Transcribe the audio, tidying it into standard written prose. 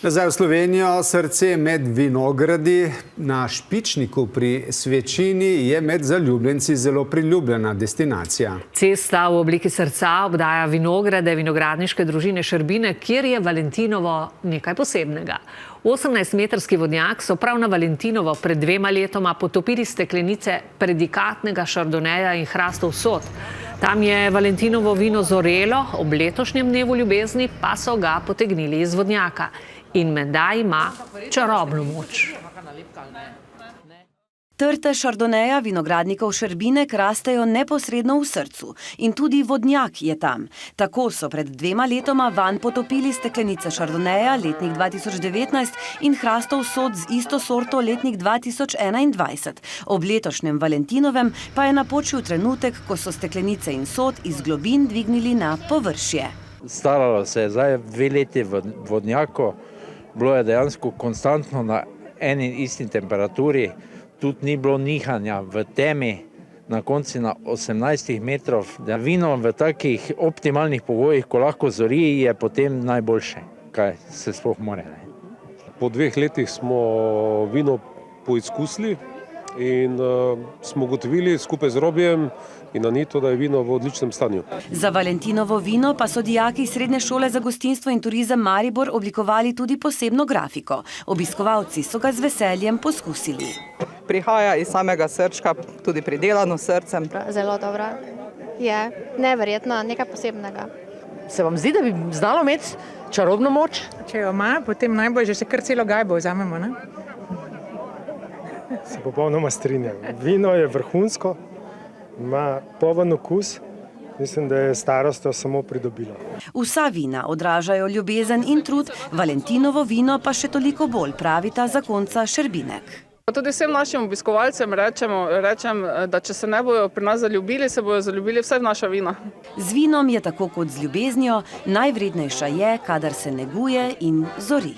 Nazaj v Slovenijo, srce med vinogradi. Na Špičniku pri Svečini je med zaljubljenci zelo priljubljena destinacija. Cesta v obliki srca obdaja vinograde vinogradniške družine Šrbine, kjer je Valentinovo nekaj posebnega. 18-metrski vodnjak so prav na Valentinovo pred 2 letoma potopili steklenice predikatnega šardoneja in hrastov sod. Tam je Valentinovo vino zorelo, ob letošnjem dnevu ljubezni pa so ga potegnili iz vodnjaka. In menda ima čarobno moč. Trte šardoneja vinogradnikov Šrbine rastejo neposredno v srcu in tudi vodnjak je tam. Tako so pred 2 letoma vanj potopili steklenice šardoneja letnik 2019 in hrastov sod z isto sorto letnik 2021. Ob letošnjem Valentinovem pa je napočil trenutek, ko so steklenice in sod iz globin dvignili na površje. Staralo se je zdaj 2 leti v vodnjaku, bilo je dejansko konstantno na eni in isti temperaturi. Tudi ni bilo nihanja v temi, na konci na 18 metrov. Da vino v takih optimalnih pogojih, ko lahko zori, je potem najboljše, kaj se sploh more. Po 2 letih smo vino poizkusili in smo ugotovili skupaj z Robijem in Anito, da je vino v odličnem stanju. Za Valentinovo vino pa so dijaki Srednje šole za gostinstvo in turizem Maribor oblikovali tudi posebno grafiko. Obiskovalci so ga z veseljem poskusili. Prihaja iz samega srčka, tudi pridelano srcem. Zelo dobro je, neverjetno, nekaj posebnega. Se vam zdi, da bi znalo imeti čarobno moč? Če jo ima, potem najbolj, že se kar celo gajbo vzamemo, ne? Se popolnoma strinjam. Vino je vrhunsko, ima poln okus, mislim, da je starostjo samo pridobilo. Vsa vina odražajo ljubezen in trud, Valentinovo vino pa še toliko bolj, pravita zakonca Šerbinek. Tudi vsem našim obiskovalcem rečem, da če se ne bojo pri nas zaljubili, se bojo zaljubili vsaj v naša vina. Z vinom je tako kot z ljubeznijo, najvrednejša je, kadar se neguje in zori.